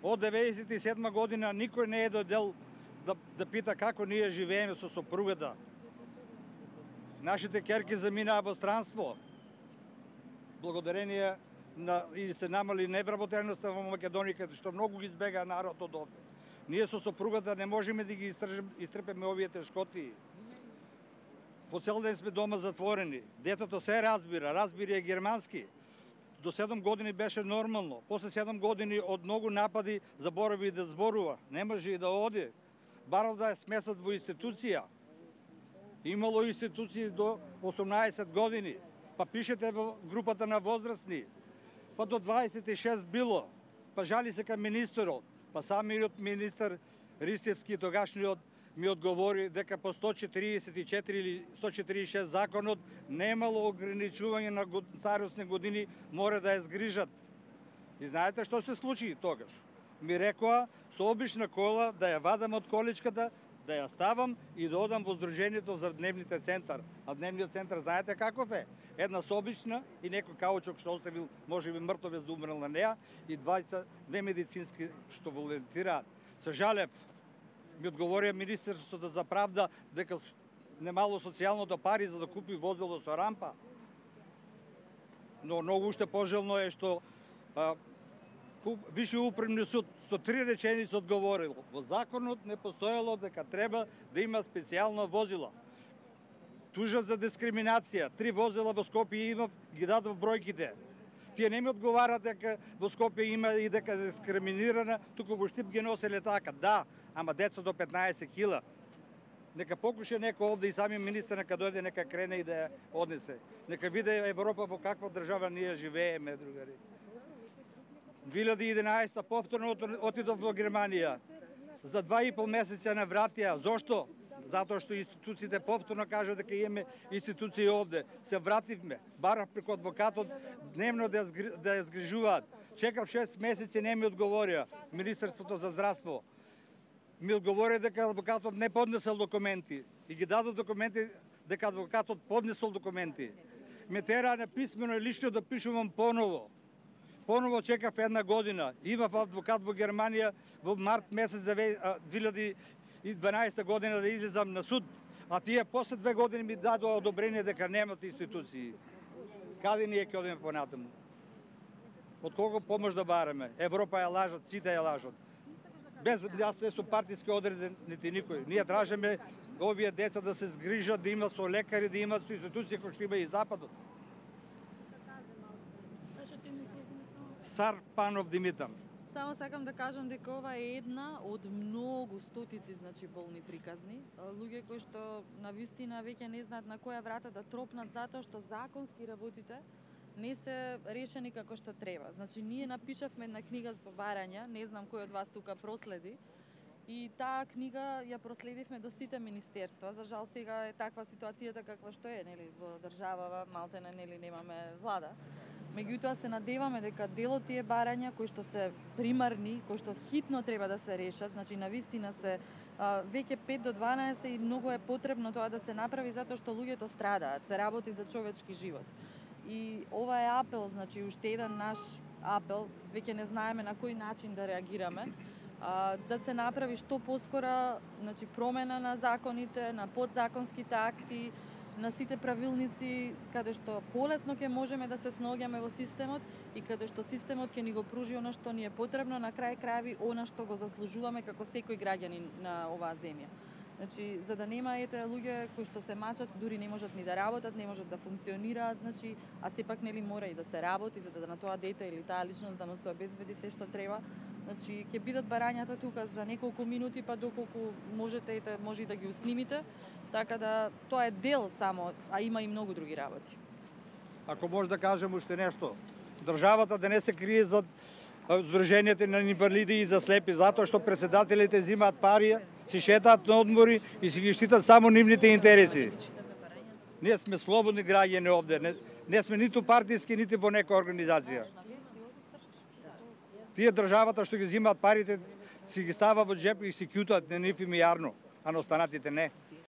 Од 97 година никој не е дојдел да пита како ние живееме со сопругата. Нашите керки заминаа во странство. Благодарение на и се намали невработеноста во Македонија, што многу ги избега народ од овде. Ние со сопругата не можеме да ги истрпеме овие тешкоти. По цел ден сме дома затворени. Детето се разбира германски. До 7 години беше нормално. После 7 години од многу напади заборави да зборува. Не може и да оди. Барал да е смесат во институција. Имало институции до 18 години. Па пишете во групата на возрастни. Па до 26 било. Па жали се кај министерот. Па самиот министер Ристевски тогашниот ми одговори дека по 144 или 146 законот немало ограничување на старосни години, мора да ја згрижат. И знаете што се случи тогаш? Ми рекоа со обична кола да ја вадам од количката, да ја ставам и да одам во Сдруженијето за дневните центар. А дневниот центар знаете каков е? Една собична и некој каучок што оставил, може би мртовец да умрел на неа, и две медицински што волонтираат. Се жалев, ми одговорија Министерството за правда дека немало социјалното пари за да купи возило со рампа. Но многу уште пожелно е што Виши управни суд со 3 реченици одговорил. Во законот не постоело дека треба да има специјална возила. Тужа за дискриминација. 3 возила во Скопје има, ги дадов бројките. Тие не ми одговарат дека во Скопје има и дека е дискриминирана, туку во Штип ги носеле така. Да, ама деца до 15 кила. Нека покуше некој овде и сами министер нека дојде, нека крене и да ја однесе. Нека виде Европа во каква држава ние живееме, другари. 2011 повторно отидов во Германија. За 2,5 месеца не вратија. Зошто? Затоа што институциите повторно кажа дека имаме институции овде. Се вративме. Барав преку адвокатот дневно да ја згрижуваат. Чекав 6 месеци, не ми одговорија. Министерството за здравство ми одговори дека адвокатот не поднесел документи. И ги дадов документи дека адвокатот поднесол документи. Ме тера на писмено и лично да пишувам поново. Поново чекав 1 година. Имав адвокат во Германија во март месец 2012 година да излезам на суд, а тие после 2 години ми дадоа одобрение дека немат институции. Каде ние ќе одиме понатаму? Од кого помош да бараме? Европа ја лажат, сите ја лажат. Без јас све со партиски одреден нити никој. Ние тражиме овие деца да се згрижат, да имат со лекари, да имат со институции кои што има и Западот. Сарпанов Димитар. Само сакам да кажам дека ова е една од многу стотици болни приказни. Луѓе кои што навистина веќе не знаат на која врата да тропнат затоа што законски работите не се решени како што треба. Ние напишавме една книга со барања, не знам кој од вас тука проследи, и таа книга ја проследивме до сите министерства. За жал сега е таква ситуацијата каква што е, нели, во државава малтене нели немаме влада. Меѓутоа се надеваме дека дел од тие барања кои што се примарни, кои што хитно треба да се решат, навистина се веќе 5 до 12 и многу е потребно тоа да се направи затоа што луѓето страдаат, се работи за човечки живот. И ова е апел, уште еден наш апел, веќе не знаеме на кој начин да реагираме, да се направи што поскора промена на законите, на подзаконските акти, на сите правилници, каде што полесно ќе можеме да се снаоѓаме во системот и каде што системот ќе ни го пружи она што ни е потребно, на крај крајви она што го заслужуваме како секој граѓанин на оваа земја. За да нема луѓе кои што се мачат, дури не можат ни да работат, не можат да функционираат, а сепак нели мора и да се работи за да на тоа дете или таа личност да му се обезбеди се што треба. Ќе бидат барањата тука за неколку минути, па доколку можете може и да ги уснимите. Така да тоа е дел само, а има и многу други работи. Ако може да кажем уште нешто, државата да не се крие за Сдруженијата на инвалиди и за слепи, затоа што председателите взимаат пари, си шетаат на одмори и си ги штитат само нивните интереси. Ние сме слободни граѓани овде, не сме ниту партиски, нити во некоја организација. Тие државата што ги взимаат парите си ги става во джеп и си кјутат на нив им јарно, а на останатите не.